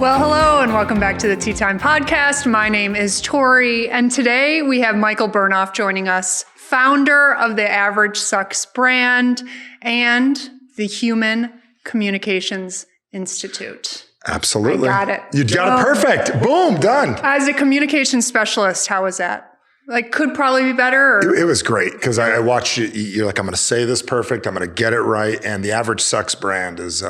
Well, hello and welcome back to the Tea Time Podcast. My name is Tori, and today we have Michael Bernoff joining us, founder of the Average Sucks brand and the Human Communications Institute. Absolutely. I got it. You got it perfect. Boom, done. As a communications specialist, how was that? Like, could probably be better? Or? It was great because I watched you. You're like, I'm going to say this perfect. I'm going to get it right. And the Average Sucks brand is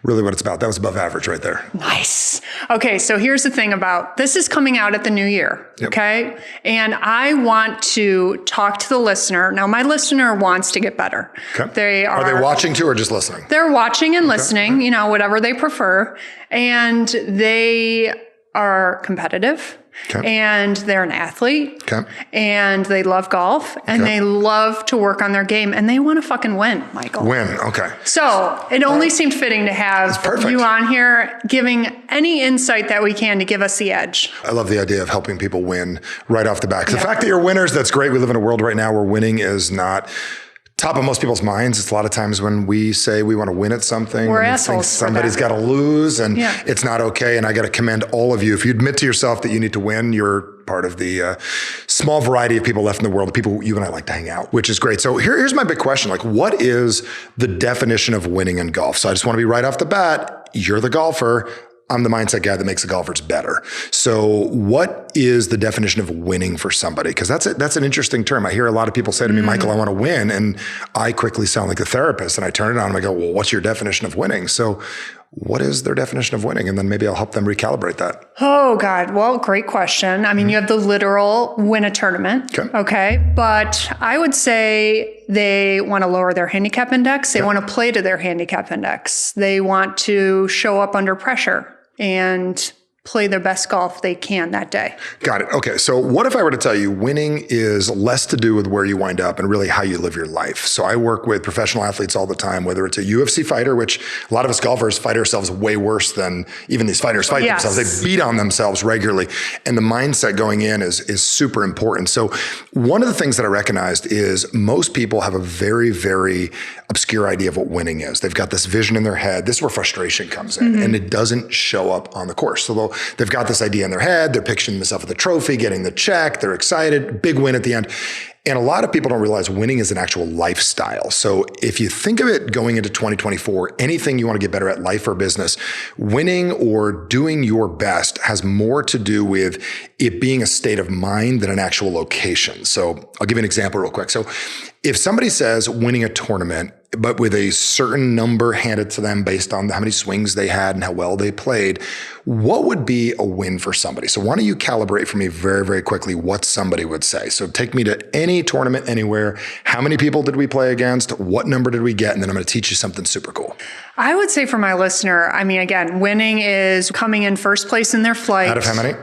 really what it's about. That was above average right there. Nice. Okay, so here's the thing about this is coming out at the new year. Yep. Okay. And I want to talk to the listener. Now, my listener wants to get better. Okay. Are they watching too or just listening? They're watching and listening, you know, whatever they prefer. And they are competitive. Okay. And they're an athlete. Okay. And they love golf. And they love to work on their game. And they want to fucking win, Michael. Win. Okay. So it only seemed fitting to have you on here giving any insight that we can to give us the edge. I love the idea of helping people win right off the bat. The fact that you're winners, that's great. We live in a world right now where winning is not top of most people's minds. It's a lot of times when we say we want to win at something, we're assholes. Somebody's got to lose and it's not okay. And I got to commend all of you. If you admit to yourself that you need to win, you're part of the small variety of people left in the world, the people you and I like to hang out, which is great. So here's my big question. Like, what is the definition of winning in golf? So I just want to be right off the bat. You're the golfer. I'm the mindset guy that makes the golfers better. So what is the definition of winning for somebody? Because that's an interesting term. I hear a lot of people say to me, Michael, I want to win. And I quickly sound like a therapist. And I turn it on and I go, well, what's your definition of winning? So what is their definition of winning? And then maybe I'll help them recalibrate that. Oh, God. Well, great question. I mean, you have the literal win a tournament. Okay. But I would say they want to lower their handicap index. They want to play to their handicap index. They want to show up under pressure and play their best golf they can that day. Got it. Okay. So what if I were to tell you winning is less to do with where you wind up and really how you live your life? So I work with professional athletes all the time, whether it's a UFC fighter, which a lot of us golfers fight ourselves way worse than even these fighters fight themselves. They beat on themselves regularly. And the mindset going in is super important. So one of the things that I recognized is most people have a very, very obscure idea of what winning is. They've got this vision in their head. This is where frustration comes in and it doesn't show up on the course. So they've got this idea in their head. They're picturing themselves with the trophy, getting the check. They're excited, big win at the end. And a lot of people don't realize winning is an actual lifestyle. So if you think of it going into 2024, anything you want to get better at, life or business, winning or doing your best has more to do with it being a state of mind than an actual location. So I'll give you an example real quick. So if somebody says winning a tournament, but with a certain number handed to them based on how many swings they had and how well they played, what would be a win for somebody? So why don't you calibrate for me very, very quickly what somebody would say? So take me to any tournament anywhere. How many people did we play against? What number did we get? And then I'm going to teach you something super cool. I would say for my listener, I mean, again, winning is coming in first place in their flight. Out of how many?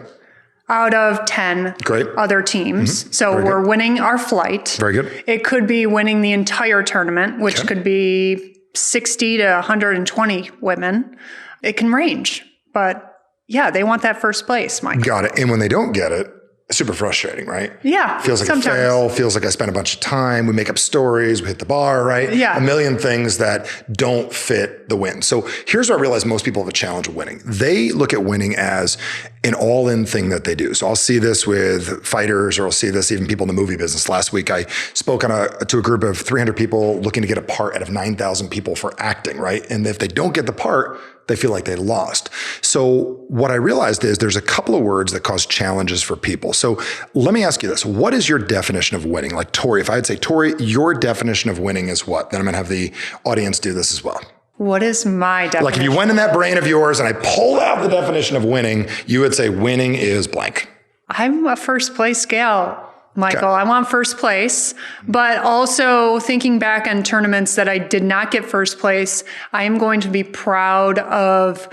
Out of 10 other teams. So we're winning our flight. Very good. It could be winning the entire tournament, which could be 60 to 120 women. It can range, but yeah, they want that first place, Mike. Got it. And when they don't get it, super frustrating, right? Yeah. Feels like sometimes. a fail, feels like I spent a bunch of time. We make up stories, we hit the bar, right? Yeah. A million things that don't fit the win. So here's where I realize most people have a challenge with winning. They look at winning as an all-in thing that they do. So I'll see this with fighters, or I'll see this even people in the movie business. Last week, I spoke to a group of 300 people looking to get a part out of 9,000 people for acting, right? And if they don't get the part, they feel like they lost. So what I realized is there's a couple of words that cause challenges for people. So let me ask you this. What is your definition of winning? Like Tori, if I'd say, Tori, your definition of winning is what? Then I'm gonna have the audience do this as well. What is my definition? Like if you went in that brain of yours and I pulled out the definition of winning, you would say winning is blank. I'm a first place gal. Michael, I want first place, but also thinking back on tournaments that I did not get first place, I am going to be proud of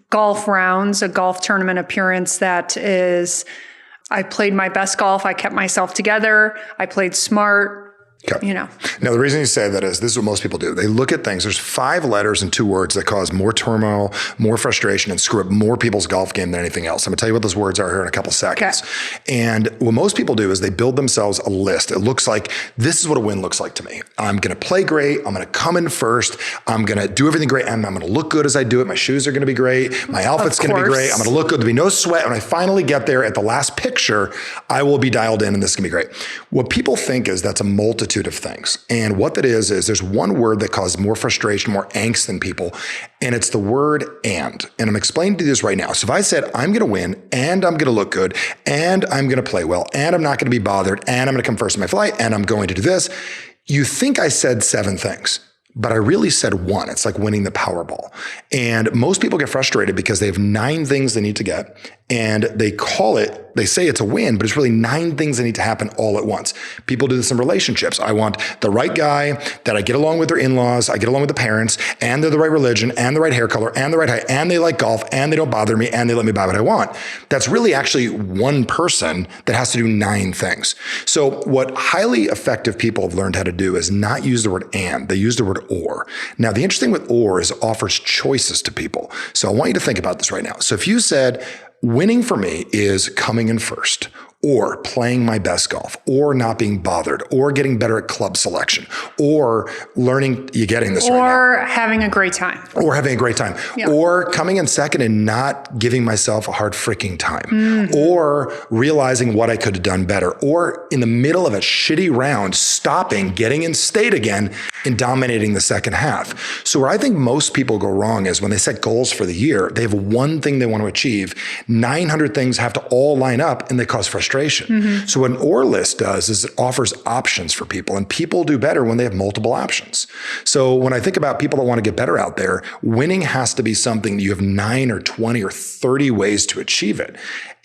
golf rounds, a golf tournament appearance that is, I played my best golf. I kept myself together. I played smart. Okay. You know. Now, the reason you say that is this is what most people do. They look at things. There's 5 letters and 2 words that cause more turmoil, more frustration, and screw up more people's golf game than anything else. I'm going to tell you what those words are here in a couple seconds. Okay. And what most people do is they build themselves a list. It looks like this is what a win looks like to me. I'm going to play great. I'm going to come in first. I'm going to do everything great. And I'm going to look good as I do it. My shoes are going to be great. My outfit's going to be great. I'm going to look good. There'll be no sweat. When I finally get there at the last picture, I will be dialed in and this is going to be great. What people think is that's a multitude of things. And what that is there's one word that causes more frustration, more angst than people, and it's the word and. And I'm explaining to you this right now. So if I said, I'm going to win, and I'm going to look good, and I'm going to play well, and I'm not going to be bothered, and I'm going to come first in my flight, and I'm going to do this, you think I said 7 things. But I really said 1. It's like winning the Powerball. And most people get frustrated because they have 9 things they need to get. And they say it's a win, but it's really 9 things that need to happen all at once. People do this in relationships. I want the right guy that I get along with their in-laws, I get along with the parents, and they're the right religion, and the right hair color, and the right height, and they like golf, and they don't bother me, and they let me buy what I want. That's really actually one person that has to do 9 things. So what highly effective people have learned how to do is not use the word and, they use the word or. Now, the interesting with or is it offers choices to people. So I want you to think about this right now. So if you said, winning for me is coming in first, or playing my best golf, or not being bothered, or getting better at club selection, or learning, you're getting this right now. Or having a great time. Or having a great time. Yeah. Or coming in second and not giving myself a hard freaking time. Mm-hmm. Or realizing what I could have done better. Or in the middle of a shitty round, stopping, getting in state again, and dominating the second half. So where I think most people go wrong is when they set goals for the year, they have one thing they want to achieve. 900 things have to all line up and they cause frustration. Mm-hmm. So what an or list does is it offers options for people, and people do better when they have multiple options. So when I think about people that want to get better out there, winning has to be something that you have 9 or 20 or 30 ways to achieve it.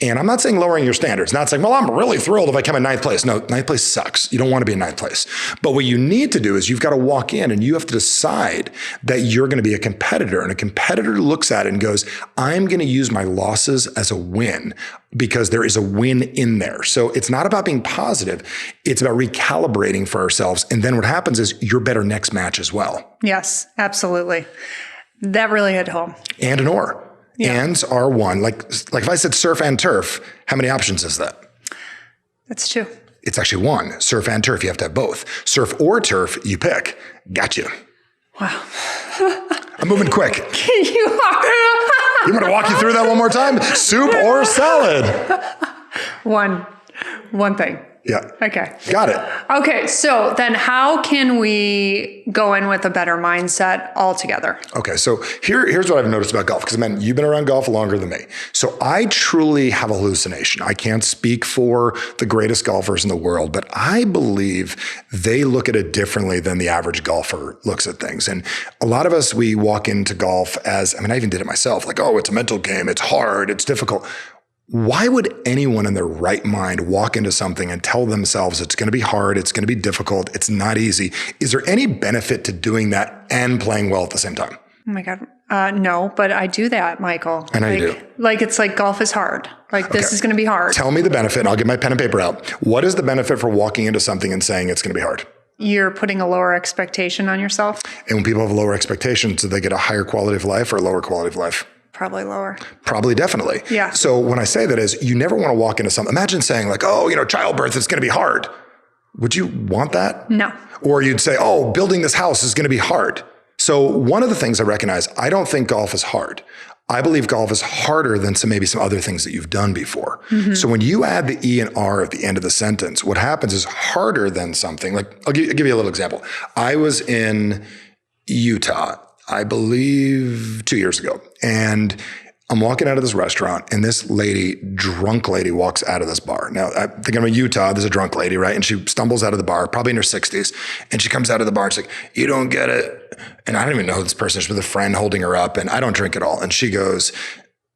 And I'm not saying lowering your standards, not saying, well, I'm really thrilled if I come in 9th place. No, 9th place sucks. You don't want to be in 9th place. But what you need to do is you've got to walk in and you have to decide that you're going to be a competitor. And a competitor looks at it and goes, I'm going to use my losses as a win because there is a win in there. So it's not about being positive. It's about recalibrating for ourselves. And then what happens is you're better next match as well. Yes, absolutely. That really hit home. And an or. Yeah. Ands are 1. Like if I said surf and turf, how many options is that? That's 2. It's actually 1. Surf and turf, you have to have both. Surf or turf, you pick. Got you. Wow. I'm moving quick. You are. You want to walk you through that one more time? Soup or salad? One thing. Yeah. Okay. Got it. Okay. So then how can we go in with a better mindset altogether? Okay. So here's what I've noticed about golf. Because, man, you've been around golf longer than me. So I truly have a hallucination. I can't speak for the greatest golfers in the world, but I believe they look at it differently than the average golfer looks at things. And a lot of us, we walk into golf as, I even did it myself. Like, oh, it's a mental game. It's hard. It's difficult. Why would anyone in their right mind walk into something and tell themselves it's going to be hard, it's going to be difficult, it's not easy? Is there any benefit to doing that and playing well at the same time? Oh my God. No, but I do that, Michael. I know you do. Like, it's like golf is hard. Like, this is going to be hard. Tell me the benefit, and I'll get my pen and paper out. What is the benefit for walking into something and saying it's going to be hard? You're putting a lower expectation on yourself. And when people have lower expectations, do they get a higher quality of life or a lower quality of life? Probably lower. Probably, definitely. Yeah. So when I say that is, you never want to walk into something. Imagine saying like, oh, childbirth is going to be hard. Would you want that? No. Or you'd say, oh, building this house is going to be hard. So one of the things I recognize, I don't think golf is hard. I believe golf is harder than maybe some other things that you've done before. Mm-hmm. So when you add the E and R at the end of the sentence, what happens is harder than something. Like, I'll give you a little example. I was in Utah, I believe 2 years ago. And I'm walking out of this restaurant and this drunk lady walks out of this bar. Now, I think I'm in Utah. There's a drunk lady, right? And she stumbles out of the bar, probably in her 60s. And she comes out of the bar and she's like, you don't get it. And I don't even know who this person is, with a friend holding her up. And I don't drink at all. And she goes,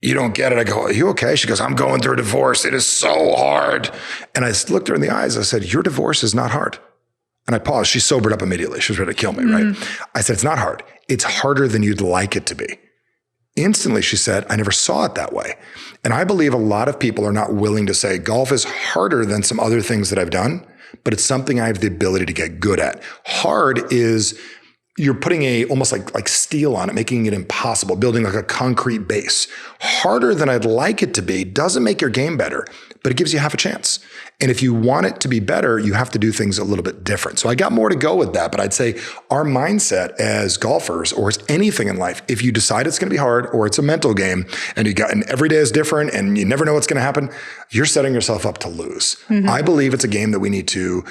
you don't get it. I go, are you okay? She goes, I'm going through a divorce. It is so hard. And I looked her in the eyes. I said, your divorce is not hard. And I paused. She sobered up immediately. She was ready to kill me, right? I said, it's not hard. It's harder than you'd like it to be. Instantly, she said, I never saw it that way. And I believe a lot of people are not willing to say golf is harder than some other things that I've done, but it's something I have the ability to get good at. Hard is you're putting almost like steel on it, making it impossible, building like a concrete base. Harder than I'd like it to be doesn't make your game better, but it gives you half a chance. And if you want it to be better, you have to do things a little bit different. So I got more to go with that, but I'd say our mindset as golfers, or as anything in life, if you decide it's going to be hard or it's a mental game and every day is different and you never know what's going to happen, you're setting yourself up to lose. I believe it's a game that we need to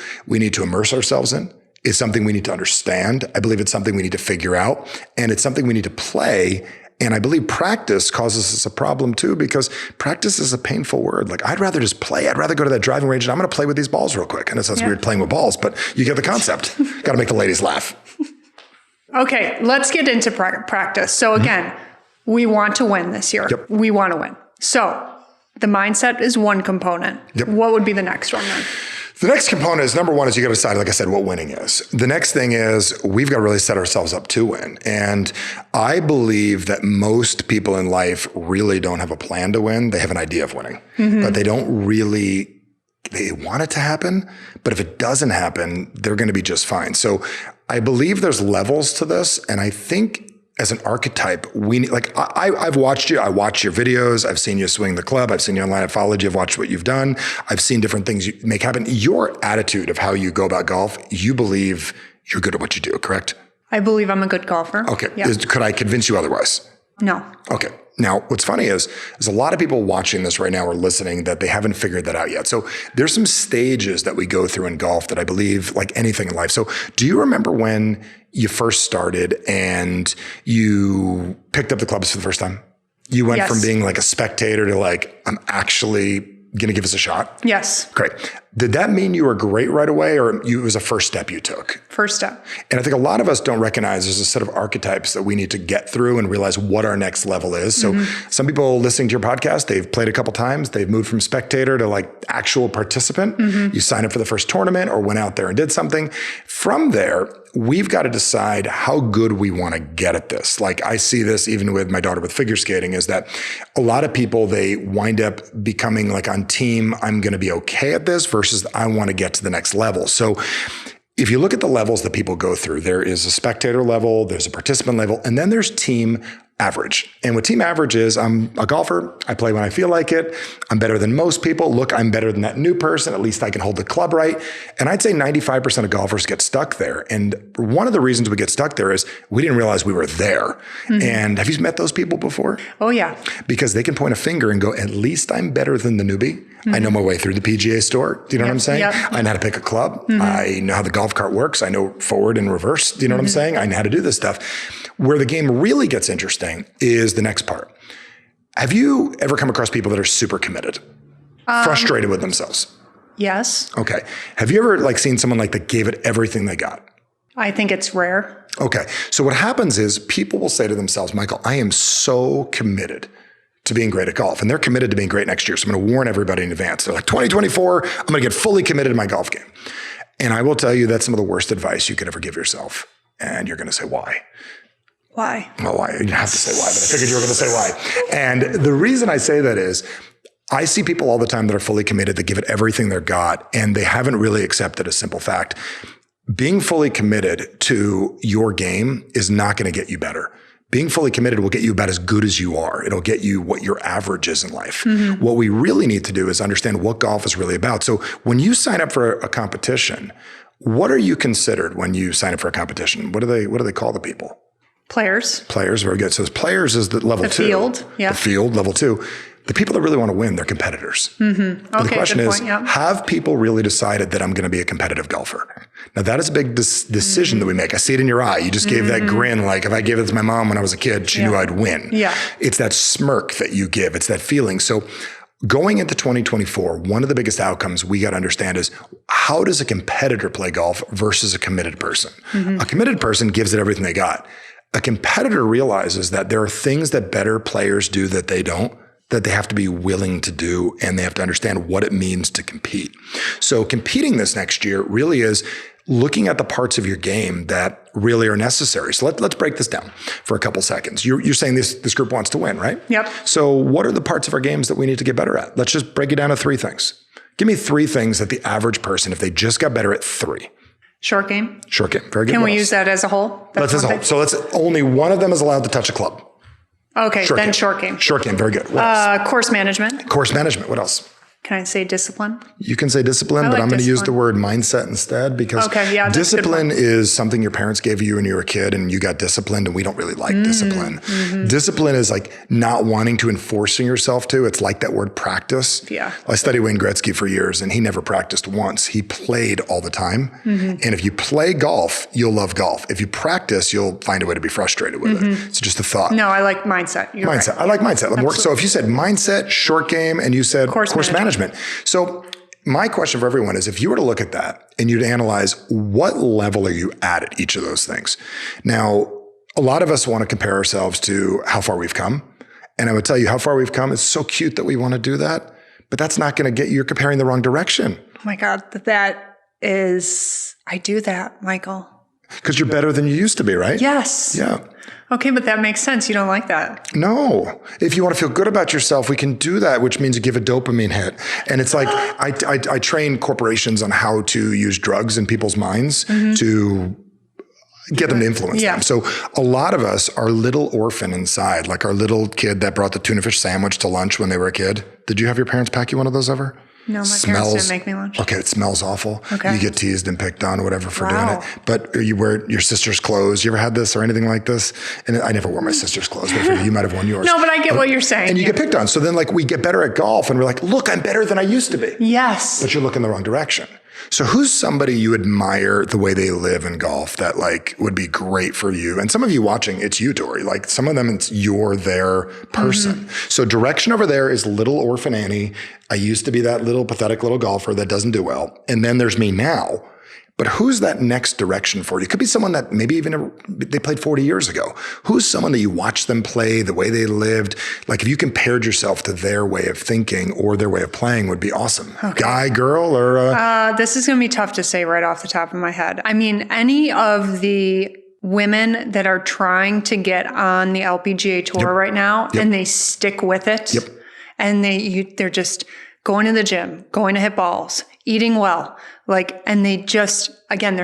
immerse ourselves in. It's something we need to understand. I believe it's something we need to figure out, and it's something we need to play. And I believe practice causes us a problem too, because practice is a painful word. Like, I'd rather just play. I'd rather go to that driving range and I'm going to play with these balls real quick. And it sounds weird playing with balls, but you get the concept. Got to make the ladies laugh. Okay, let's get into practice. So again, we want to win this year. Yep. We want to win. So the mindset is one component. Yep. What would be the next one then? The next component is, number one, is you got to decide, like I said, what winning is. The next thing is we've got to really set ourselves up to win. And I believe that most people in life really don't have a plan to win. They have an idea of winning, but they want it to happen. But if it doesn't happen, they're going to be just fine. So I believe there's levels to this. And I think as an archetype, I've watched you. I watch your videos. I've seen you swing the club. I've seen you online. I've followed you. I've watched what you've done. I've seen different things you make happen. Your attitude of how you go about golf, you believe you're good at what you do, correct? I believe I'm a good golfer. Okay. Yeah. Could I convince you otherwise? No. Okay. Now, what's funny is there's a lot of people watching this right now or listening that they haven't figured that out yet. So there's some stages that we go through in golf that I believe, like anything in life. So do you remember when you first started and you picked up the clubs for the first time? You went from being like a spectator to like, I'm actually going to give this a shot? Yes. Great. Did that mean you were great right away, or it was a first step you took? First step. And I think a lot of us don't recognize there's a set of archetypes that we need to get through and realize what our next level is. So some people listening to your podcast, they've played a couple times. They've moved from spectator to like actual participant. You sign up for the first tournament or went out there and did something. From there, we've got to decide how good we want to get at this. Like, I see this even with my daughter with figure skating, is that a lot of people, they wind up becoming like on team, I'm going to be okay at this, versus I want to get to the next level. So if you look at the levels that people go through, there is a spectator level, there's a participant level, and then there's team average. And what team average is, I'm a golfer. I play when I feel like it. I'm better than most people. Look, I'm better than that new person. At least I can hold the club right. And I'd say 95% of golfers get stuck there. And one of the reasons we get stuck there is we didn't realize we were there. And have you met those people before? Oh, yeah. Because they can point a finger and go, at least I'm better than the newbie. I know my way through the PGA store. Do you know what I'm saying? I know how to pick a club. I know how the golf cart works. I know forward and reverse. Do you know what I'm saying? I know how to do this stuff. Where the game really gets interesting is the next part. Have you ever come across people that are super committed, frustrated with themselves? Yes. Okay. Have you ever seen someone that gave it everything they got? I think it's rare. Okay. So what happens is people will say to themselves, Michael, I am so committed to being great at golf. And they're committed to being great next year. So I'm going to warn everybody in advance. They're like, 2024, I'm going to get fully committed to my golf game. And I will tell you that's some of the worst advice you could ever give yourself. And you're going to say, why? Why? Well, why? You have to say why, but I figured you were going to say why. And the reason I say that is I see people all the time that are fully committed, that give it everything they've got, and they haven't really accepted a simple fact. Being fully committed to your game is not going to get you better. Being fully committed will get you about as good as you are. It'll get you what your average is in life. What we really need to do is understand what golf is really about. So when you sign up for a competition, what are you considered when you sign up for a competition? What do they call the people? Players. Players, very good. So players is the level 2. The field, yeah. The field, level 2. The people that really want to win, they're competitors. But the question is, have people really decided that I'm going to be a competitive golfer? Now, that is a big decision that we make. I see it in your eye. You just gave that grin. Like, if I gave it to my mom when I was a kid, she knew I'd win. Yeah. It's that smirk that you give. It's that feeling. So going into 2024, one of the biggest outcomes we got to understand is, how does a competitor play golf versus a committed person? A committed person gives it everything they got. A competitor realizes that there are things that better players do that they don't, that they have to be willing to do, and they have to understand what it means to compete. So competing this next year really is looking at the parts of your game that really are necessary. So let's break this down for a couple seconds. You're saying this group wants to win, right? Yep. So what are the parts of our games that we need to get better at? Let's just break it down to 3 things. Give me 3 things that the average person, if they just got better at 3. Short game. Short game. Very good. Can we use that as a whole? Let's as a whole. So only one of them is allowed to touch a club. Okay, short game. Short game. Very good. What else? Course management. Course management. What else? Can I say discipline? You can say discipline, but I'm going to use the word mindset instead because discipline is something your parents gave you when you were a kid and you got disciplined, and we don't really like discipline. Discipline is like not wanting to enforcing yourself to. It's like that word practice. Yeah. I studied Wayne Gretzky for years and he never practiced once. He played all the time. And if you play golf, you'll love golf. If you practice, you'll find a way to be frustrated with it. It's just a thought. No, I like mindset. You're mindset. Right. I like mindset. So if you said mindset, short game, and you said course management. So my question for everyone is, if you were to look at that and you'd analyze what level are you at each of those things? Now, a lot of us want to compare ourselves to how far we've come. And I would tell you how far we've come is so cute that we want to do that, but that's not going to get you, you're comparing the wrong direction. Oh my God, I do that, Michael. Because you're better than you used to be, right? Yes. Yeah. Okay, but that makes sense. You don't like that. No. If you want to feel good about yourself, we can do that, which means you give a dopamine hit. And it's like, I train corporations on how to use drugs in people's minds to get them to influence them. So a lot of us are little orphan inside, like our little kid that brought the tuna fish sandwich to lunch when they were a kid. Did you have your parents pack you one of those ever? No, my parents didn't make me lunch. Okay, it smells awful. Okay. You get teased and picked on or whatever for doing it. But you wear your sister's clothes. You ever had this or anything like this? And I never wore my sister's clothes, but you might have worn yours. No, but I get what you're saying. And you get picked on. So then like we get better at golf and we're like, look, I'm better than I used to be. Yes. But you're looking the wrong direction. So who's somebody you admire the way they live in golf that like would be great for you? And some of you watching, it's you, Dory. Like some of them, it's you're their person. So direction over there is little orphan Annie. I used to be that little pathetic little golfer that doesn't do well. And then there's me now. But who's that next direction for you? It could be someone that maybe even they played 40 years ago. Who's someone that you watched them play, the way they lived? Like if you compared yourself to their way of thinking or their way of playing would be awesome. Okay. Guy, girl, or? This is going to be tough to say right off the top of my head. I mean, any of the women that are trying to get on the LPGA tour right now and they stick with it and they're just going to the gym, going to hit balls, eating well. Like, and they just, again,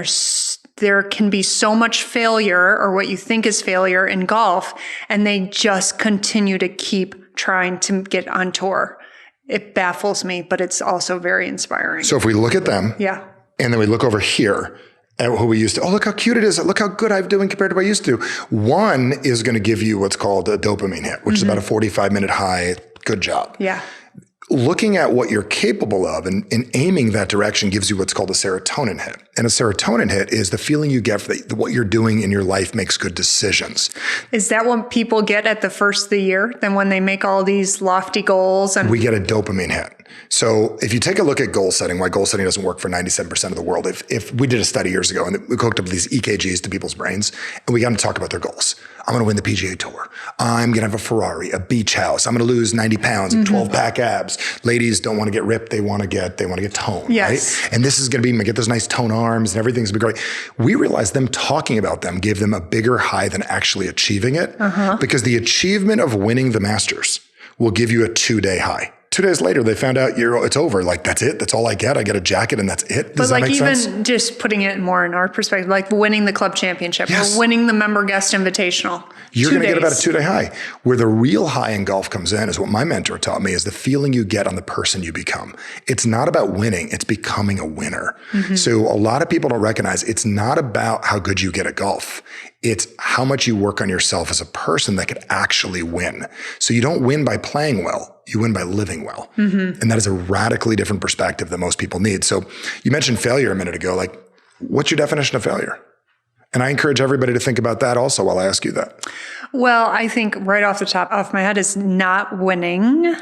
there can be so much failure or what you think is failure in golf, and they just continue to keep trying to get on tour. It baffles me, but it's also very inspiring. So if we look at them, and then we look over here at who we used to, oh, look how cute it is. Look how good I'm doing compared to what I used to. One is going to give you what's called a dopamine hit, which is about a 45-minute high. Good job. Yeah. Looking at what you're capable of and aiming that direction gives you what's called a serotonin hit. And a serotonin hit is the feeling you get that what you're doing in your life makes good decisions. Is that what people get at the first of the year? Then when they make all these lofty goals? And we get a dopamine hit. So if you take a look at goal setting, why goal setting doesn't work for 97% of the world, if we did a study years ago and we hooked up these EKGs to people's brains and we got them to talk about their goals. I'm going to win the PGA Tour. I'm going to have a Ferrari, a beach house. I'm going to lose 90 pounds and 12-pack abs. Ladies don't want to get ripped. They want to get tone, right? And this is going to be, get those nice tone arms and everything's going to be great. We realized them talking about them gave them a bigger high than actually achieving it because the achievement of winning the Masters will give you a 2-day high. 2 days later, they found out it's over. Like, that's it. That's all I get. I get a jacket and that's it. Does that make sense? Even just putting it more in our perspective, like winning the club championship or winning the member guest invitational. You're going to get about a 2-day high. Where the real high in golf comes in is what my mentor taught me is the feeling you get on the person you become. It's not about winning. It's becoming a winner. So a lot of people don't recognize it's not about how good you get at golf. It's how much you work on yourself as a person that could actually win. So you don't win by playing well. You win by living well. And that is a radically different perspective that most people need. So you mentioned failure a minute ago. Like, what's your definition of failure? And I encourage everybody to think about that also while I ask you that. Well, I think right off the top of my head is not winning.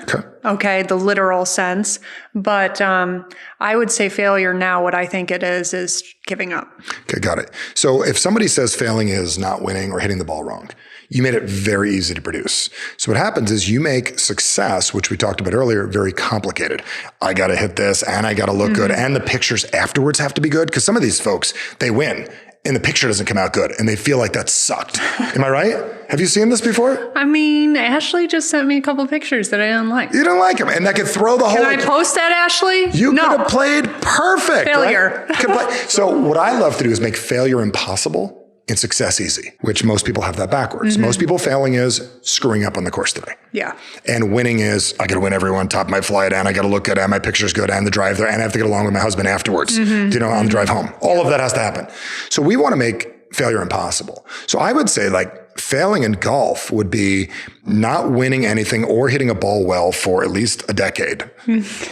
Okay, the literal sense. But I would say failure now, what I think it is giving up. Okay, got it. So if somebody says failing is not winning or hitting the ball wrong, you made it very easy to produce. So what happens is you make success, which we talked about earlier, very complicated. I got to hit this and I got to look good. And the pictures afterwards have to be good. Because some of these folks, they win and the picture doesn't come out good and they feel like that sucked. Am I right? Have you seen this before? I mean, Ashley just sent me a couple pictures that I didn't like. You don't like them. And that could throw the whole... Can I post that, Ashley? You could have played perfect. Failure. Right? So what I love to do is make failure impossible and success easy, which most people have that backwards. Most people failing is screwing up on the course today. Yeah. And winning is, I got to win everyone, top my flight, and I got to look good, and my picture's good, and the drive there, and I have to get along with my husband afterwards, on the drive home. All of that has to happen. So we want to make failure impossible. So I would say failing in golf would be not winning anything or hitting a ball well for at least a decade.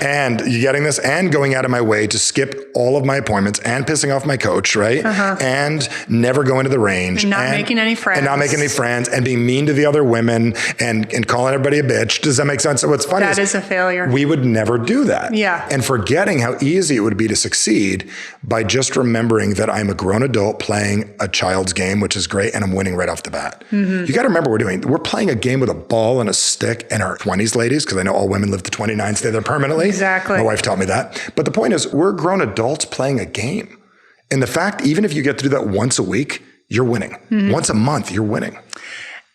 And you getting this? And going out of my way to skip all of my appointments and pissing off my coach, right? And never going to the range. And not making any friends. And not making any friends and being mean to the other women and calling everybody a bitch. Does that make sense? So what's funny that is a failure. We would never do that. Yeah. And forgetting how easy it would be to succeed by just remembering that I'm a grown adult playing a child's game, which is great, and I'm winning right off the bat. You got to remember we're playing a game with a ball and a stick in our 20s, ladies, because I know all women live to 29, stay there permanently. Exactly. My wife taught me that. But the point is, we're grown adults playing a game. And the fact, even if you get to do that once a week, you're winning. Once a month, you're winning.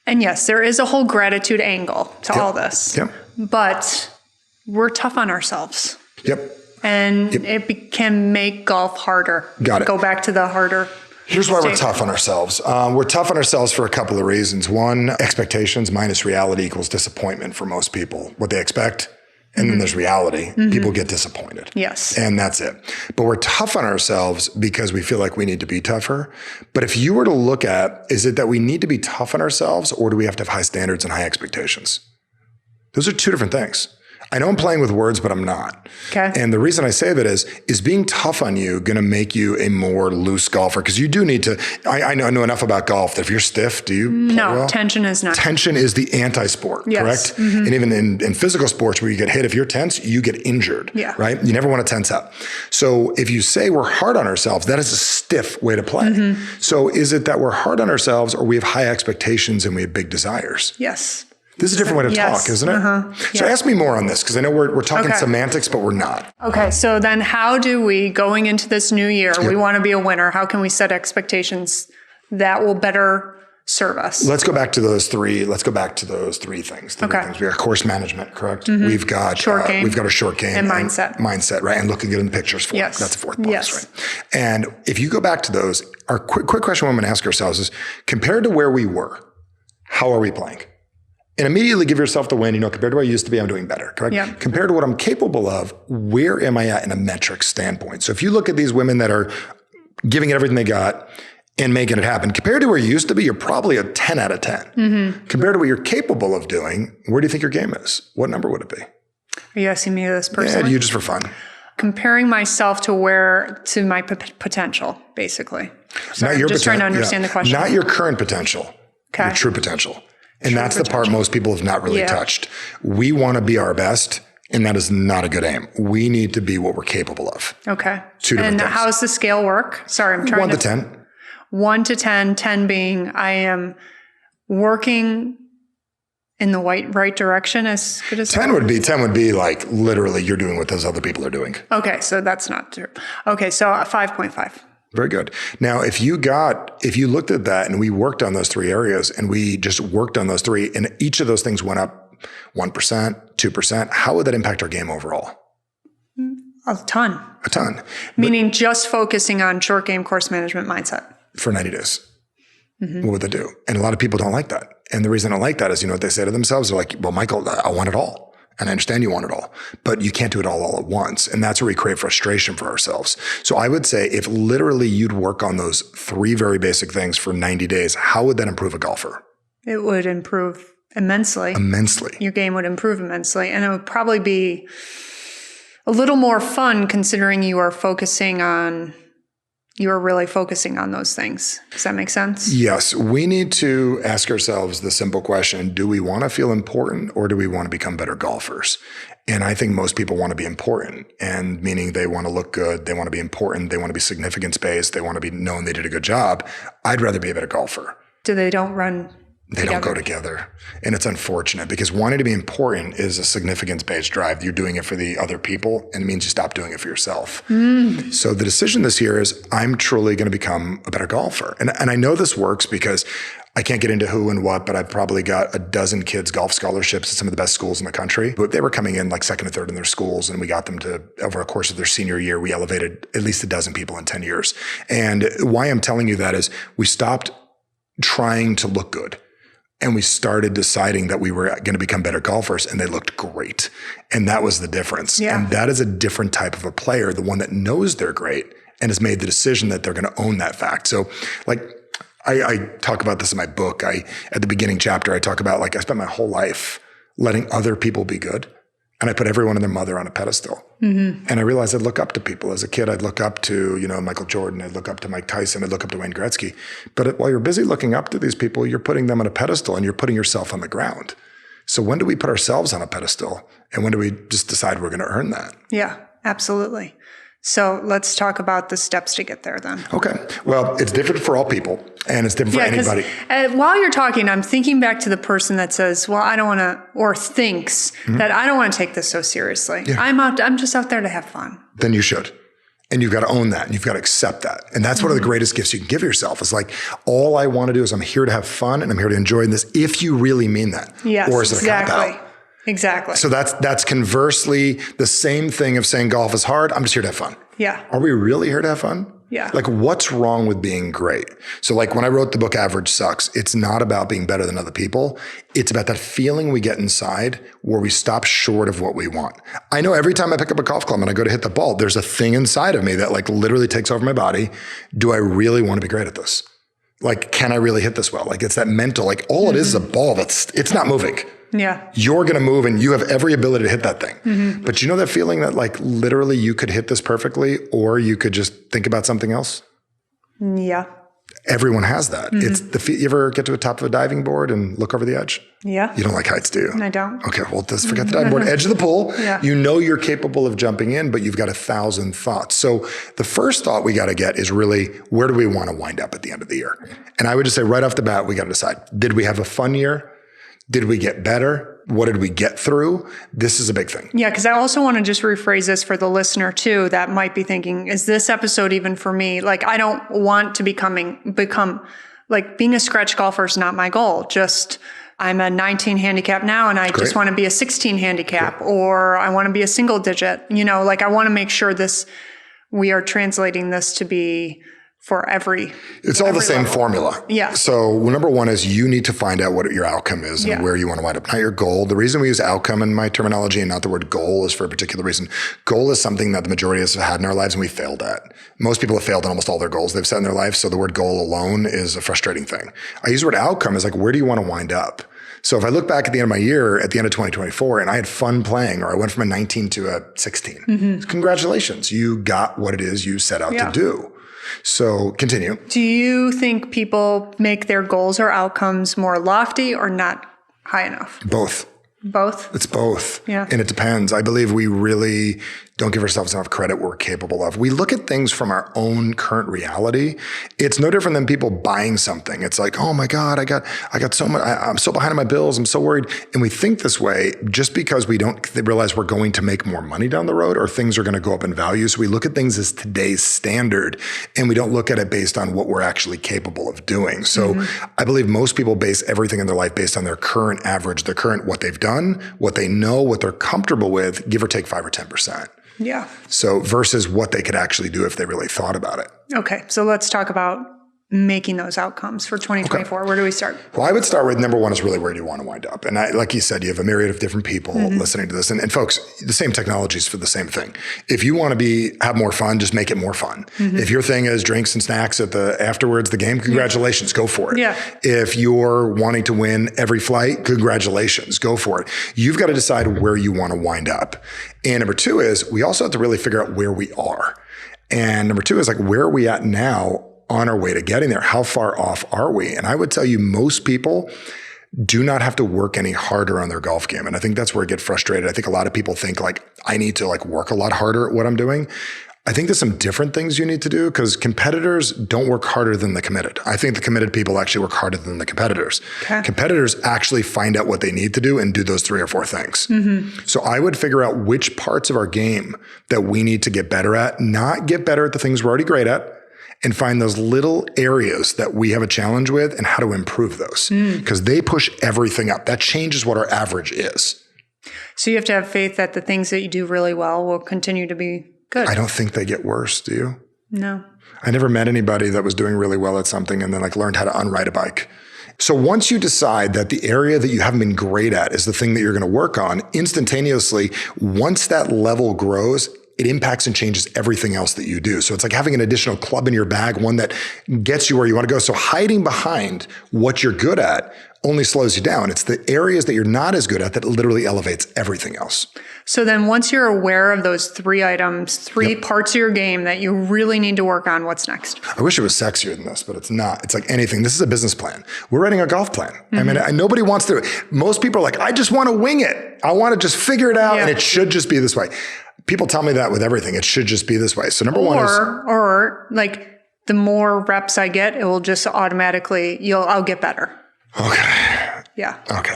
And yes, there is a whole gratitude angle to all this. But we're tough on ourselves. And it can make golf harder. Got it. Go back to the harder. Here's why we're tough on ourselves. We're tough on ourselves for a couple of reasons. One, expectations minus reality equals disappointment for most people. What they expect, and then there's reality. People get disappointed. Yes. And that's it. But we're tough on ourselves because we feel like we need to be tougher. But if you were to look at, is it that we need to be tough on ourselves, or do we have to have high standards and high expectations? Those are two different things. I know I'm playing with words, but I'm not. Okay. And the reason I say that is being tough on you going to make you a more loose golfer? Because you do need to, I know enough about golf that if you're stiff, do you play well? Tension is not. Tension is the anti-sport, correct? And even in physical sports where you get hit, if you're tense, you get injured, right? You never want to tense up. So if you say we're hard on ourselves, that is a stiff way to play. So is it that we're hard on ourselves, or we have high expectations and we have big desires? Yes. This is a different way to talk, isn't it? So ask me more on this, because I know we're talking semantics, but we're not. Okay, so then how do we, going into this new year, we want to be a winner, how can we set expectations that will better serve us? Let's go back to those three. Let's go back to those three things. We got course management, correct? We've got short game. We've got a short game and mindset. Mindset, right? And looking good in the pictures. That's the fourth bonus, right? And if you go back to those, our quick question we're going to ask ourselves is, compared to where we were, how are we playing? And immediately give yourself the win, compared to where I used to be, I'm doing better, correct? Compared to what I'm capable of, where am I at in a metric standpoint? So if you look at these women that are giving it everything they got and making it happen, compared to where you used to be, you're probably a 10 out of 10. Compared to what you're capable of doing, where do you think your game is? What number would it be? Are you asking me this personally? Yeah, you just for fun. Comparing myself to my potential, basically. So I'm just trying to understand the question. Not your current potential, your true potential. And that's the part most people have not really touched. We want to be our best, and that is not a good aim. We need to be what we're capable of. Okay. Two different things. And how does the scale work? Sorry, I'm trying 1 to 10. 1 to 10, 10 being I am working in the right direction as good as 10 would be like literally you're doing what those other people are doing. Okay, so that's not true. Okay, so 5.5. Very good. Now, if you looked at that and we worked on those three areas and we just worked on those three and each of those things went up 1%, 2%, how would that impact our game overall? A ton. A ton. Meaning just focusing on short game course management mindset. For 90 days. What would they do? And a lot of people don't like that. And the reason I don't like that is, what they say to themselves? They're like, well, Michael, I want it all. And I understand you want it all, but you can't do it all at once. And that's where we create frustration for ourselves. So I would say if literally you'd work on those three very basic things for 90 days, how would that improve a golfer? It would improve immensely. Immensely. Your game would improve immensely. And it would probably be a little more fun considering you are really focusing on those things. Does that make sense? Yes. We need to ask ourselves the simple question, do we want to feel important or do we want to become better golfers? And I think most people want to be important, and meaning they want to look good. They want to be important. They want to be significance-based. They want to be known they did a good job. I'd rather be a better golfer. They don't run They don't go together. And it's unfortunate because wanting to be important is a significance-based drive. You're doing it for the other people, and it means you stop doing it for yourself. So the decision this year is I'm truly going to become a better golfer. And I know this works because I can't get into who and what, but I've probably got a dozen kids golf scholarships at some of the best schools in the country. But they were coming in like second and third in their schools, and we got them to, over a course of their senior year, we elevated at least a dozen people in 10 years. And why I'm telling you that is we stopped trying to look good. And we started deciding that we were going to become better golfers, and they looked great. And that was the difference. Yeah. And that is a different type of a player, the one that knows they're great and has made the decision that they're going to own that fact. So like I talk about this in my book. At the beginning chapter, I talk about like I spent my whole life letting other people be good. And I put everyone and their mother on a pedestal. And I realized I'd look up to people. As a kid, I'd look up to, Michael Jordan. I'd look up to Mike Tyson. I'd look up to Wayne Gretzky. But while you're busy looking up to these people, you're putting them on a pedestal and you're putting yourself on the ground. So when do we put ourselves on a pedestal? And when do we just decide we're going to earn that? Yeah, absolutely. So let's talk about the steps to get there then. Okay. Well, it's different for all people and it's different for anybody. While you're talking, I'm thinking back to the person that says, well, I don't want to, or thinks that I don't want to take this so seriously. Yeah. I'm just out there to have fun. Then you should. And you've got to own that and you've got to accept that. And that's one of the greatest gifts you can give yourself. It's like, all I want to do is I'm here to have fun and I'm here to enjoy this if you really mean that. Yes, or is it exactly. a cop-out? Exactly. So that's conversely the same thing of saying golf is hard. I'm just here to have fun. Yeah. Are we really here to have fun? Yeah. Like what's wrong with being great? So like when I wrote the book, Average Sucks, it's not about being better than other people. It's about that feeling we get inside where we stop short of what we want. I know every time I pick up a golf club and I go to hit the ball, there's a thing inside of me that like literally takes over my body. Do I really want to be great at this? Like, can I really hit this well? Like it's that mental, like all it is a ball it's not moving. Yeah. You're going to move and you have every ability to hit that thing. But you know that feeling that like literally you could hit this perfectly or you could just think about something else? Yeah. Everyone has that. It's you ever get to the top of a diving board and look over the edge? Yeah. You don't like heights, do you? I don't. Okay, well, just forget the diving board. Edge of the pool. Yeah. You know you're capable of jumping in, but you've got 1,000 thoughts. So the first thought we got to get is really, where do we want to wind up at the end of the year? And I would just say right off the bat, we got to decide, did we have a fun year? Did we get better? What did we get through? This is a big thing. Yeah, because I also want to just rephrase this for the listener too, that might be thinking, is this episode even for me? Like, I don't want to become like being a scratch golfer is not my goal. Just I'm a 19 handicap now and I just want to be a 16 handicap or I want to be a single digit. Like I want to make sure we are translating this to be for every It's all the same level. Formula. Yeah. So number one is you need to find out what your outcome is and where you want to wind up, not your goal. The reason we use outcome in my terminology and not the word goal is for a particular reason. Goal is something that the majority of us have had in our lives and we failed at. Most people have failed in almost all their goals they've set in their life. So the word goal alone is a frustrating thing. I use the word outcome as like, where do you want to wind up? So if I look back at the end of my year, at the end of 2024, and I had fun playing, or I went from a 19 to a 16, congratulations. You got what it is you set out to do. So continue. Do you think people make their goals or outcomes more lofty or not high enough? Both. Both? It's both. Yeah. And it depends. I believe we really don't give ourselves enough credit we're capable of. We look at things from our own current reality. It's no different than people buying something. It's like, oh my God, I got so much, I'm so behind on my bills. I'm so worried. And we think this way just because we don't realize we're going to make more money down the road or things are going to go up in value. So we look at things as today's standard and we don't look at it based on what we're actually capable of doing. So I believe most people base everything in their life based on their current average, their current, what they've done, what they know, what they're comfortable with, give or take 5 or 10%. Yeah. So versus what they could actually do if they really thought about it. Okay. So let's talk about making those outcomes for 2024. Okay. Where do we start? Well, I would start with number one is really where do you want to wind up? And like you said, you have a myriad of different people listening to this. And folks, the same technologies for the same thing. If you want to have more fun, just make it more fun. If your thing is drinks and snacks afterwards the game, congratulations, go for it. Yeah. If you're wanting to win every flight, congratulations, go for it. You've got to decide where you want to wind up. And number two is we also have to really figure out where we are. And number two is like, where are we at now on our way to getting there? How far off are we? And I would tell you, most people do not have to work any harder on their golf game. And I think that's where I get frustrated. I think a lot of people think like, I need to like work a lot harder at what I'm doing. I think there's some different things you need to do because competitors don't work harder than the committed. I think the committed people actually work harder than the competitors. Okay. Competitors actually find out what they need to do and do those 3 or 4 things. So I would figure out which parts of our game that we need to get better at, not get better at the things we're already great at, and find those little areas that we have a challenge with and how to improve those because they push everything up. That changes what our average is. So you have to have faith that the things that you do really well will continue to be good. I don't think they get worse, do you? No. I never met anybody that was doing really well at something and then like learned how to unride a bike. So once you decide that the area that you haven't been great at is the thing that you're going to work on, instantaneously, once that level grows, it impacts and changes everything else that you do. So it's like having an additional club in your bag, one that gets you where you want to go. So hiding behind what you're good at only slows you down. It's the areas that you're not as good at that literally elevates everything else. So then once you're aware of those 3 items, 3 parts of your game that you really need to work on, what's next? I wish it was sexier than this, but it's not. It's like anything. This is a business plan. We're writing a golf plan. I mean, nobody wants to. Most people are like, I just want to wing it. I want to just figure it out and it should just be this way. People tell me that with everything. It should just be this way. So number one is... Or like the more reps I get, it will just automatically, I'll get better. Okay. Yeah. Okay.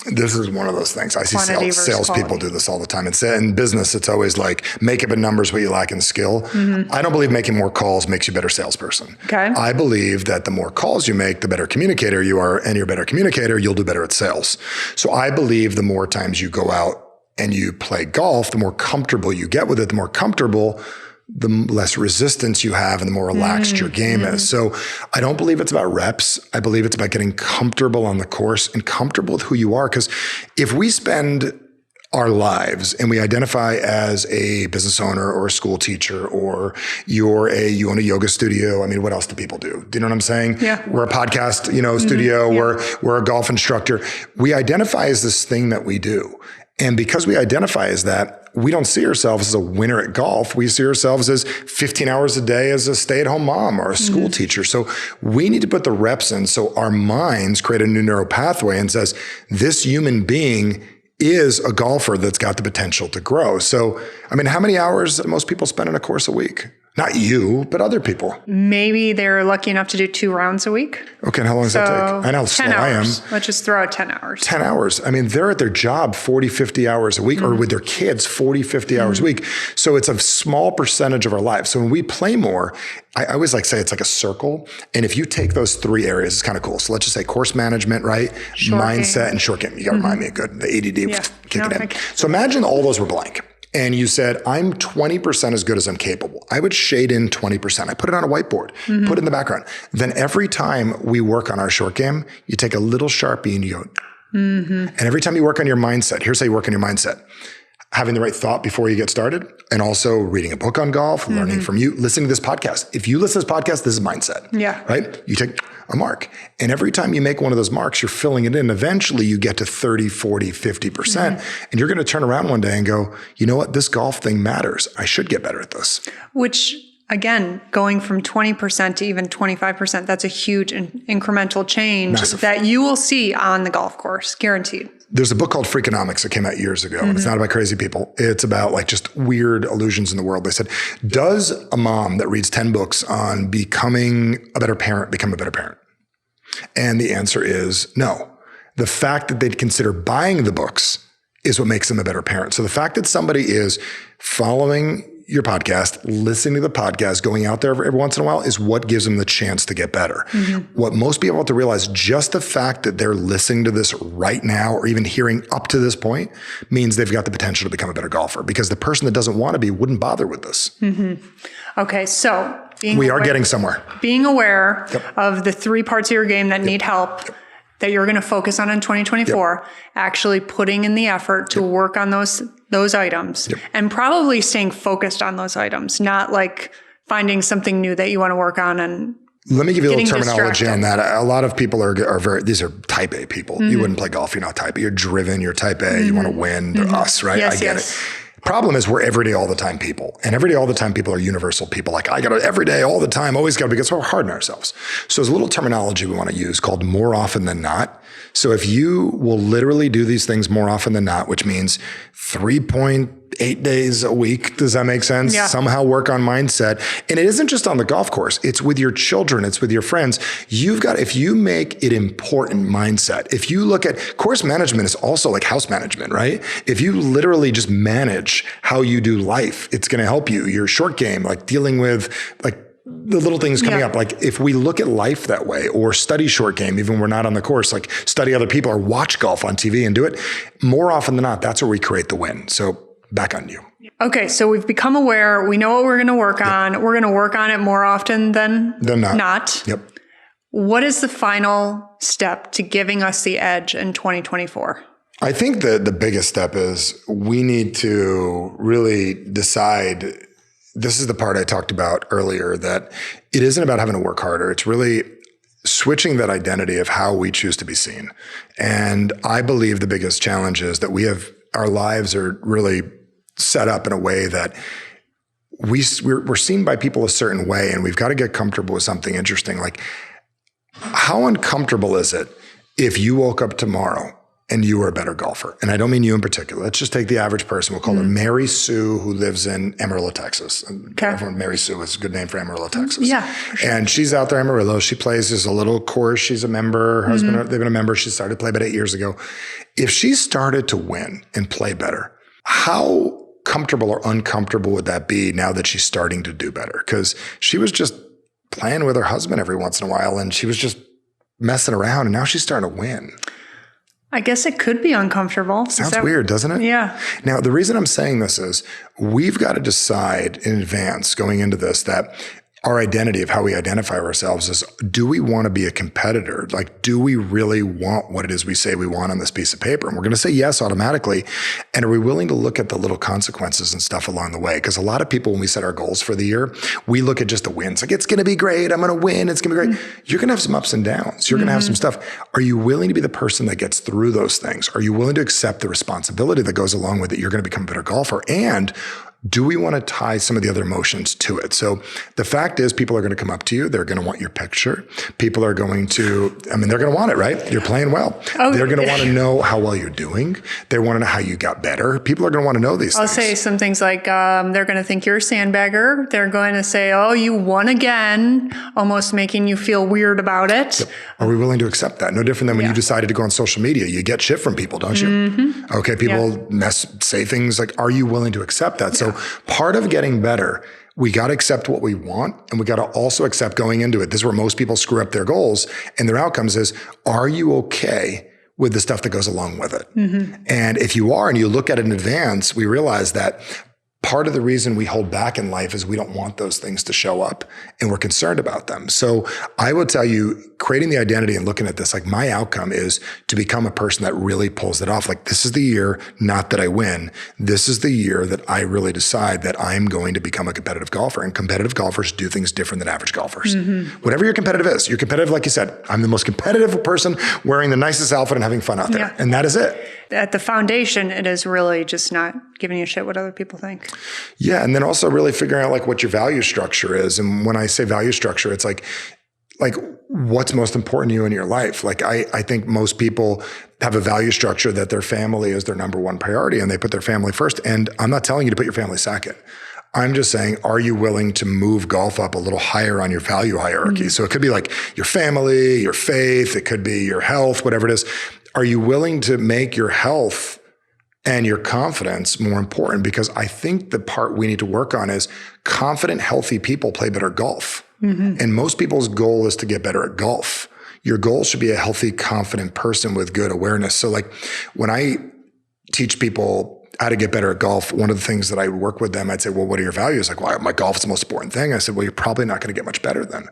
This is one of those things. I see salespeople do this all the time. In business, it's always like, make up in numbers what you lack in skill. I don't believe making more calls makes you a better salesperson. Okay. I believe that the more calls you make, the better communicator you are, and you're a better communicator, you'll do better at sales. So I believe the more times you go out and you play golf, the more comfortable you get with it, the more comfortable, the less resistance you have and the more relaxed your game is. So I don't believe it's about reps. I believe it's about getting comfortable on the course and comfortable with who you are. Because if we spend our lives and we identify as a business owner or a school teacher or you own a yoga studio. I mean, what else do people do? Do you know what I'm saying? Yeah. We're a podcast, studio. Yeah. We're a golf instructor. We identify as this thing that we do. And because we identify as that, we don't see ourselves as a winner at golf. We see ourselves as 15 hours a day as a stay-at-home mom or a school teacher. So we need to put the reps in so our minds create a new neural pathway and says, this human being is a golfer that's got the potential to grow. So, I mean, how many hours do most people spend in a course a week? Not you, but other people. Maybe they're lucky enough to do 2 rounds a week. Okay, and how long does that take? I know how slow I am. Let's just throw out 10 hours. 10 hours. I mean, they're at their job 40, 50 hours a week, or with their kids 40, 50 hours a week. So it's a small percentage of our lives. So when we play more, I always say it's like a circle. And if you take those 3 areas, it's kind of cool. So let's just say course management, right? Mindset and short game. You got to remind me of good. The ADD, kick it in. So imagine all those were blank. And you said, I'm 20% as good as I'm capable. I would shade in 20%. I put it on a whiteboard, put it in the background. Then every time we work on our short game, you take a little Sharpie and you go, and every time you work on your mindset, here's how you work on your mindset. Having the right thought before you get started, and also reading a book on golf, learning from you, listening to this podcast. If you listen to this podcast, this is mindset. Yeah. Right? You take a mark. And every time you make one of those marks, you're filling it in. Eventually you get to 30, 40, 50%. And you're going to turn around one day and go, you know what? This golf thing matters. I should get better at this. Which, again, going from 20% to even 25%, that's a huge incremental change that you will see on the golf course, guaranteed. There's a book called Freakonomics that came out years ago, and it's not about crazy people. It's about just weird illusions in the world. They said, does a mom that reads 10 books on becoming a better parent become a better parent? And the answer is no. The fact that they'd consider buying the books is what makes them a better parent. So the fact that somebody is following your podcast, listening to the podcast, going out there every once in a while is what gives them the chance to get better. What most people have to realize, just the fact that they're listening to this right now or even hearing up to this point means they've got the potential to become a better golfer, because the person that doesn't want to be wouldn't bother with this. Okay, so we are getting somewhere. Being aware of the 3 parts of your game that need help, that you're going to focus on in 2024, actually putting in the effort to work on those items, and probably staying focused on those items, not finding something new that you want to work on. And let me give you a little terminology on that. A lot of people these are type A people. You wouldn't play golf. You're not type A. You're driven. You're type A. You want to win. To us, right? Yes, I get it. Problem is, we're everyday, all the time people. And everyday, all the time people are universal people. I got to every day, all the time, always got to, because we're hard on ourselves. So there's a little terminology we want to use called more often than not. So if you will literally do these things more often than not, which means 3.8 8 days a week. Does that make sense? Yeah. Somehow work on mindset. And it isn't just on the golf course. It's with your children. It's with your friends. If you make it important mindset, if you look at course management is also like house management, right? If you literally just manage how you do life, it's going to help you. Your short game, like dealing with like the little things coming up. Like if we look at life that way, or study short game, even when we're not on the course, like study other people or watch golf on TV and do it, more often than not, that's where we create the win. So back on you. Okay. So we've become aware. We know what we're going to work on. We're going to work on it more often than not. Yep. What is the final step to giving us the edge in 2024? I think the biggest step is we need to really decide. This is the part I talked about earlier, that it isn't about having to work harder. It's really switching that identity of how we choose to be seen. And I believe the biggest challenge is that our lives are really set up in a way that we're seen by people a certain way, and we've got to get comfortable with something interesting. Like, how uncomfortable is it if you woke up tomorrow and you were a better golfer? And I don't mean you in particular. Let's just take the average person. We'll call her Mary Sue, who lives in Amarillo, Texas. Okay. Everyone, Mary Sue is a good name for Amarillo, Texas. Yeah. For sure. And she's out there in Amarillo. She plays as a little course. She's a member. Her husband, they've been a member. She started to play about 8 years ago. If she started to win and play better, how comfortable or uncomfortable would that be now that she's starting to do better? Because she was just playing with her husband every once in a while, and she was just messing around, and now she's starting to win. I guess it could be uncomfortable. Sounds weird, doesn't it? Yeah. Now, the reason I'm saying this is we've got to decide in advance going into this that our identity of how we identify ourselves is, do we want to be a competitor? Like, do we really want what it is we say we want on this piece of paper? And we're going to say yes automatically. And are we willing to look at the little consequences and stuff along the way? Because a lot of people, when we set our goals for the year, we look at just the wins. Like, it's going to be great. I'm going to win. It's going to be great. You're going to have some ups and downs. You're going to have some stuff. Are you willing to be the person that gets through those things? Are you willing to accept the responsibility that goes along with it? You're going to become a better golfer. And do we want to tie some of the other emotions to it? So the fact is, people are going to come up to you. They're going to want your picture. People are going to, they're going to want it, right? You're playing well. They're going to want to know how well you're doing. They want to know how you got better. People are going to want to know these things. I'll say some things like, they're going to think you're a sandbagger. They're going to say, oh, you won again, almost making you feel weird about it. Yep. Are we willing to accept that? No different than when you decided to go on social media. You get shit from people, don't you? Okay, people say things like, are you willing to accept that? So part of getting better, we got to accept what we want, and we got to also accept going into it. This is where most people screw up their goals and their outcomes is, are you okay with the stuff that goes along with it? And if you are, and you look at it in advance, we realize that part of the reason we hold back in life is we don't want those things to show up, and we're concerned about them. So I would tell you, creating the identity and looking at this, like, my outcome is to become a person that really pulls it off. Like, this is the year, not that I win. This is the year that I really decide that I'm going to become a competitive golfer. And competitive golfers do things different than average golfers. Whatever your competitive is, you're competitive, like you said, I'm the most competitive person wearing the nicest outfit and having fun out there. Yeah. And that is it. At the foundation, it is really just not giving a shit what other people think. Yeah. And then also really figuring out like what your value structure is. And when I say value structure, it's like what's most important to you in your life. Like, I think most people have a value structure that their family is their number one priority, and they put their family first. And I'm not telling you to put your family second. I'm just saying, are you willing to move golf up a little higher on your value hierarchy? So it could be like your family, your faith, it could be your health, whatever it is. Are you willing to make your health and your confidence more important? Because I think the part we need to work on is confident, healthy people play better golf. And most people's goal is to get better at golf. Your goal should be a healthy, confident person with good awareness. So like, when I teach people how to get better at golf, one of the things that I would work with them, I'd say, well, what are your values? Like, well, my golf is the most important thing. I said, well, you're probably not going to get much better then.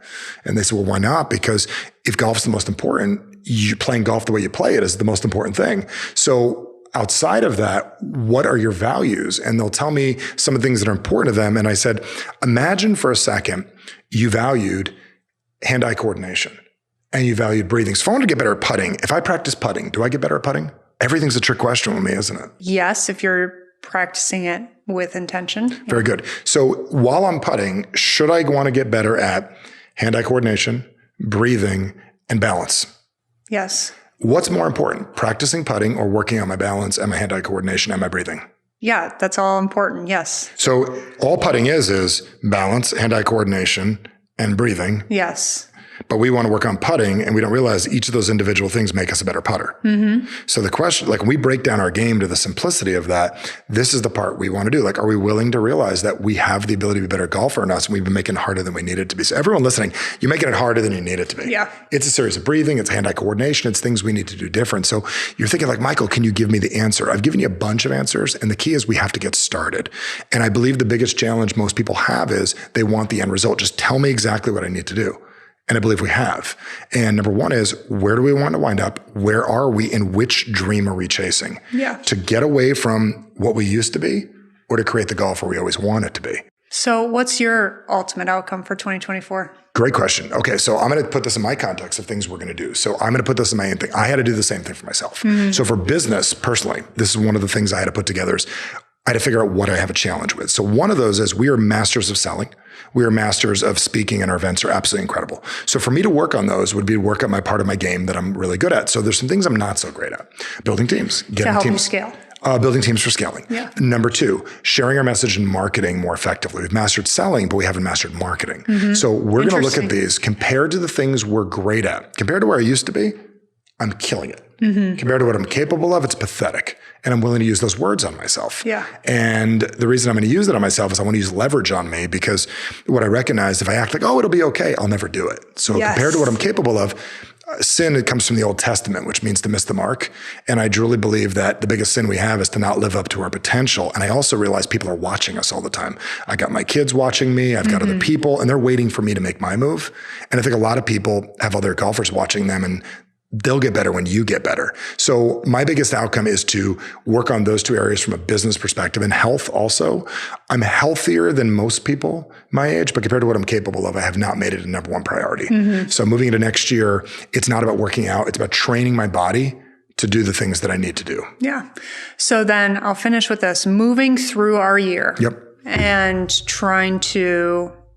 And they said, well, why not? Because if golf's the most important, you playing golf the way you play it is the most important thing. So outside of that, what are your values? And they'll tell me some of the things that are important to them. And I said, imagine for a second, you valued hand-eye coordination and you valued breathing. So if I want to get better at putting, if I practice putting, do I get better at putting? Everything's a trick question with me, isn't it? Yes, if you're practicing it with intention. Very good. So while I'm putting, should I want to get better at hand-eye coordination, breathing, and balance? Yes. What's more important, practicing putting or working on my balance and my hand-eye coordination and my breathing? Yeah, that's all important. Yes. So all putting is balance, hand-eye coordination, and breathing. Yes. But we want to work on putting, and we don't realize each of those individual things make us a better putter. Mm-hmm. So the question, like when we break down our game to the simplicity of that, this is the part we want to do. Like, are we willing to realize that we have the ability to be a better golfer or not? And we've been making it harder than we need it to be. So everyone listening, you're making it harder than you need it to be. Yeah. It's a series of breathing. It's hand-eye coordination. It's things we need to do different. So you're thinking like, Michael, can you give me the answer? I've given you a bunch of answers. And the key is we have to get started. And I believe the biggest challenge most people have is they want the end result. Just tell me exactly what I need to do. And I believe we have. And number one is, where do we want to wind up? Where are we? And which dream are we chasing? Yeah. To get away from what we used to be or to create the golfer we always want it to be. So what's your ultimate outcome for 2024? Great question. Okay, so I'm going to put this in my context of things we're going to do. So I'm going to put this in my own thing. I had to do the same thing for myself. Mm-hmm. So for business, personally, this is one of the things I had to put together is I had to figure out what I have a challenge with. So one of those is we are masters of selling. We are masters of speaking, and our events are absolutely incredible. So for me to work on those would be to work at my part of my game that I'm really good at. So there's some things I'm not so great at. Building teams. To help you scale. Building teams for scaling. Yeah. Number two, sharing our message in marketing more effectively. We've mastered selling, but we haven't mastered marketing. Mm-hmm. So we're going to look at these compared to the things we're great at. Compared to where I used to be, I'm killing it. Mm-hmm. Compared to what I'm capable of, it's pathetic. And I'm willing to use those words on myself. Yeah. And the reason I'm going to use it on myself is I want to use leverage on me, because what I recognize, if I act like, oh, it'll be okay, I'll never do it. So compared to what I'm capable of, sin, it comes from the Old Testament, which means to miss the mark. And I truly believe that the biggest sin we have is to not live up to our potential. And I also realize people are watching us all the time. I got my kids watching me. I've got other people, and they're waiting for me to make my move. And I think a lot of people have other golfers watching them, and they'll get better when you get better. So my biggest outcome is to work on those two areas from a business perspective, and health also. I'm healthier than most people my age, but compared to what I'm capable of, I have not made it a number one priority. Mm-hmm. So moving into next year, it's not about working out. It's about training my body to do the things that I need to do. Yeah. So then I'll finish with this. Moving through our year. Yep. And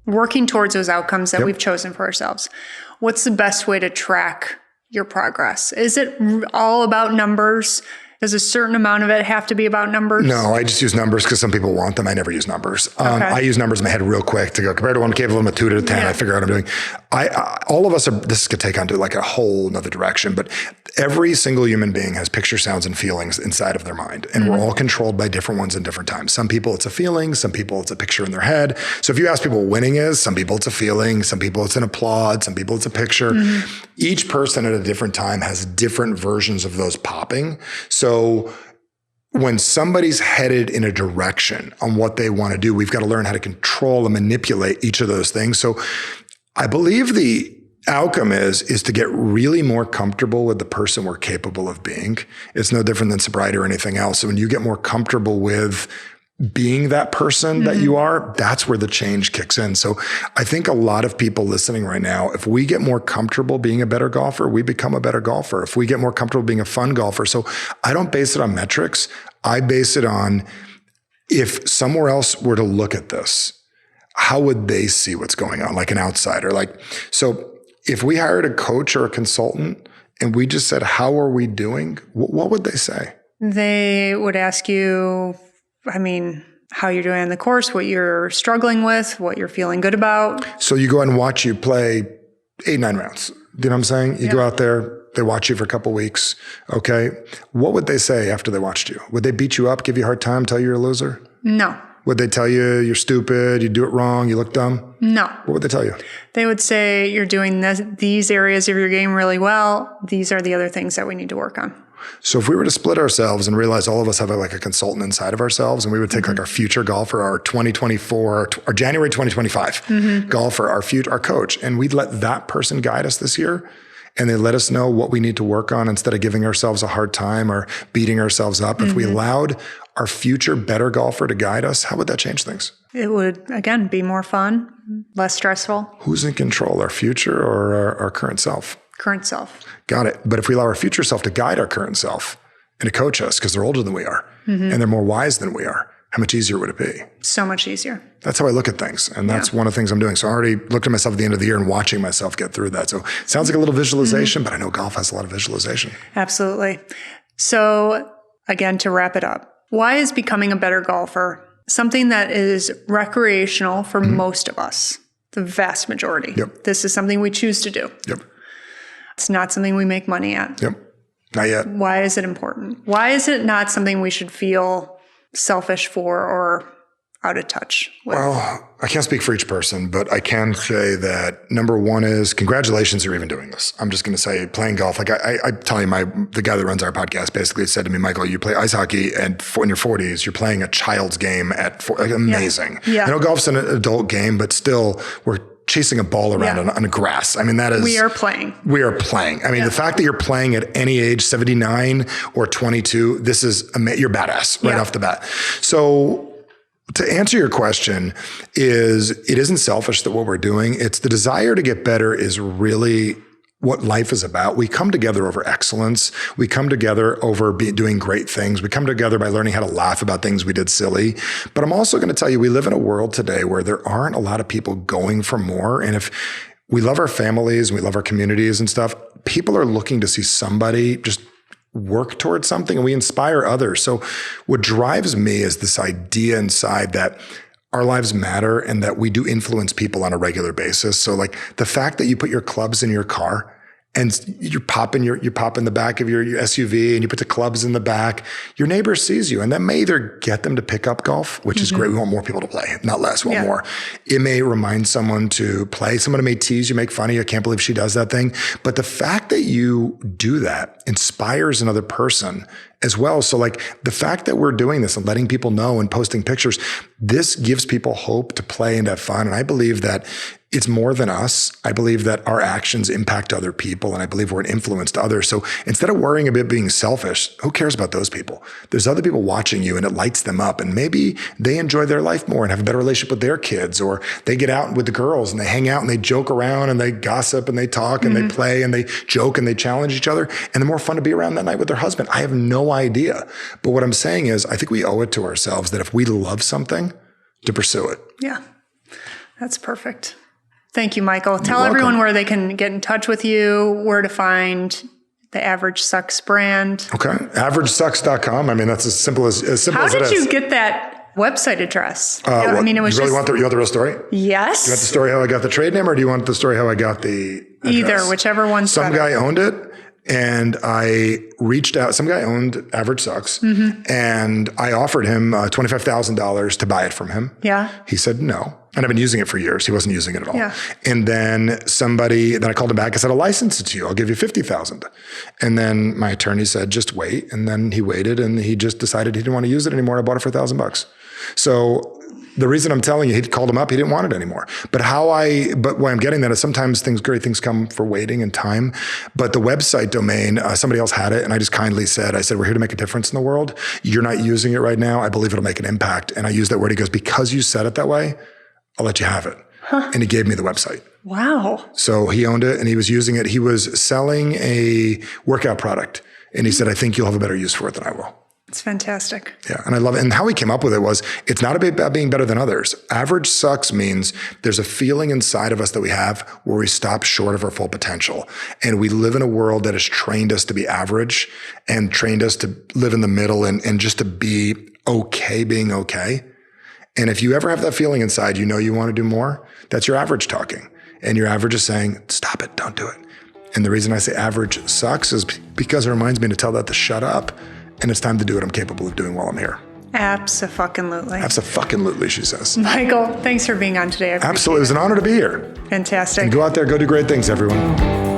working towards those outcomes that we've chosen for ourselves. What's the best way to track your progress? Is it all about numbers? Does a certain amount of it have to be about numbers? No, I just use numbers because some people want them. I never use numbers. I use numbers in my head real quick to go, compared to what I'm capable of, a 2 to 10, I figure out what I'm doing. All of us this could take on to like a whole nother direction, but every single human being has picture, sounds, and feelings inside of their mind. And we're all controlled by different ones in different times. Some people it's a feeling, some people it's a picture in their head. So if you ask people what winning is, some people it's a feeling, some people it's an applaud, some people it's a picture. Each person at a different time has different versions of those popping. So when somebody's headed in a direction on what they want to do, we've got to learn how to control and manipulate each of those things. So I believe the outcome is to get really more comfortable with the person we're capable of being. It's no different than sobriety or anything else. So when you get more comfortable with being that person that you are, that's where the change kicks in. So I think a lot of people listening right now, if we get more comfortable being a better golfer, we become a better golfer. If we get more comfortable being a fun golfer. So I don't base it on metrics. I base it on, if somewhere else were to look at this, how would they see what's going on? Like an outsider. So if we hired a coach or a consultant and we just said, how are we doing? What would they say? They would ask you, how you're doing on the course, what you're struggling with, what you're feeling good about. So you go out and watch you play 8-9 rounds. You know what I'm saying? You go out there, they watch you for a couple of weeks. Okay. What would they say after they watched you? Would they beat you up, give you a hard time, tell you you're a loser? No. Would they tell you you're stupid, you do it wrong, you look dumb? No. What would they tell you? They would say you're doing these areas of your game really well. These are the other things that we need to work on. So if we were to split ourselves and realize all of us have like a consultant inside of ourselves, and we would take like our future golfer, our 2024, our January 2025 golfer, our coach, and we'd let that person guide us this year, and they let us know what we need to work on instead of giving ourselves a hard time or beating ourselves up. If we allowed our future better golfer to guide us, how would that change things? It would, again, be more fun, less stressful. Who's in control, our future or our current self? Current self. Got it. But if we allow our future self to guide our current self and to coach us, because they're older than we are and they're more wise than we are, how much easier would it be? So much easier. That's how I look at things. And that's one of the things I'm doing. So I already looked at myself at the end of the year and watching myself get through that. So it sounds like a little visualization, but I know golf has a lot of visualization. Absolutely. So again, to wrap it up, Why is becoming a better golfer something that is recreational for most of us? The vast majority. Yep. This is something we choose to do. Yep. It's not something we make money at. Yep. Not yet. Why is it important? Why is it not something we should feel selfish for or out of touch with? Well, I can't speak for each person, but I can say that number one is congratulations, you're even doing this. I'm just going to say playing golf. Like I tell you, the guy that runs our podcast basically said to me, Michael, you play ice hockey and in your 40s, you're playing a child's game at amazing. Yeah. I know golf's an adult game, but still we're chasing a ball around on grass. I mean, that is... We are playing. We are playing. I mean, the fact that you're playing at any age, 79 or 22, this is, you're badass right off the bat. So to answer your question it isn't selfish that what we're doing. It's the desire to get better is really what life is about. We come together over excellence. We come together over doing great things. We come together by learning how to laugh about things we did silly. But I'm also going to tell you, we live in a world today where there aren't a lot of people going for more. And if we love our families, and we love our communities and stuff, people are looking to see somebody just work towards something, and we inspire others. So what drives me is this idea inside that our lives matter and that we do influence people on a regular basis. So like the fact that you put your clubs in your car and you pop in the back of your SUV and you put the clubs in the back, your neighbor sees you, and that may either get them to pick up golf, which is great. We want more people to play, not less, we want more. It may remind someone to play. Someone may tease you, make fun of you. I can't believe she does that thing. But the fact that you do that inspires another person as well. So like the fact that we're doing this and letting people know and posting pictures, this gives people hope to play and have fun. And I believe that it's more than us. I believe that our actions impact other people, and I believe we're an influence to others. So instead of worrying about being selfish, who cares about those people? There's other people watching you, and it lights them up, and maybe they enjoy their life more and have a better relationship with their kids, or they get out with the girls and they hang out and they joke around and they gossip and they talk and they play and they joke and they challenge each other, and they're more fun to be around that night with their husband. I have no idea. But what I'm saying is I think we owe it to ourselves that if we love something, to pursue it. Yeah, that's perfect. Thank you, Michael. Tell everyone where they can get in touch with you, where to find the Average Sucks brand. Okay. AverageSucks.com. I mean, that's as simple as it is. How did you get that website address? I mean, it was you want the real story? Yes. Do you want the story how I got the trade name, or do you want the story how I got the address? Either, whichever one's Some better. guy owned it. And I reached out, some guy owned Average Sucks, and I offered him $25,000 to buy it from him. Yeah. He said no. And I've been using it for years. He wasn't using it at all. Yeah. And then I called him back. I said, I'll license it to you. I'll give you $50,000. And then my attorney said, just wait. And then he waited, and he just decided he didn't want to use it anymore. I bought it for $1,000. So the reason I'm telling you, he called him up, he didn't want it anymore. But why I'm getting that is sometimes great things come for waiting and time. But the website domain, somebody else had it, and I just kindly said, we're here to make a difference in the world. You're not using it right now. I believe it'll make an impact. And I used that word. He goes, because you said it that way, I'll let you have it. And he gave me the website. Wow. So he owned it and he was using it. He was selling a workout product. And he said, I think you'll have a better use for it than I will. It's fantastic. Yeah. And I love it. And how he came up with it was, it's not about being better than others. Average sucks means there's a feeling inside of us that we have where we stop short of our full potential. And we live in a world that has trained us to be average and trained us to live in the middle and just to be okay being okay. And if you ever have that feeling inside, you want to do more, that's your average talking. And your average is saying, stop it, don't do it. And the reason I say average sucks is because it reminds me to tell that to shut up. And it's time to do what I'm capable of doing while I'm here. Abso-fucking-lutely. Abso-fucking-lutely, she says. Michael, thanks for being on today. Absolutely. It was an honor to be here. Fantastic. And go out there, go do great things, everyone.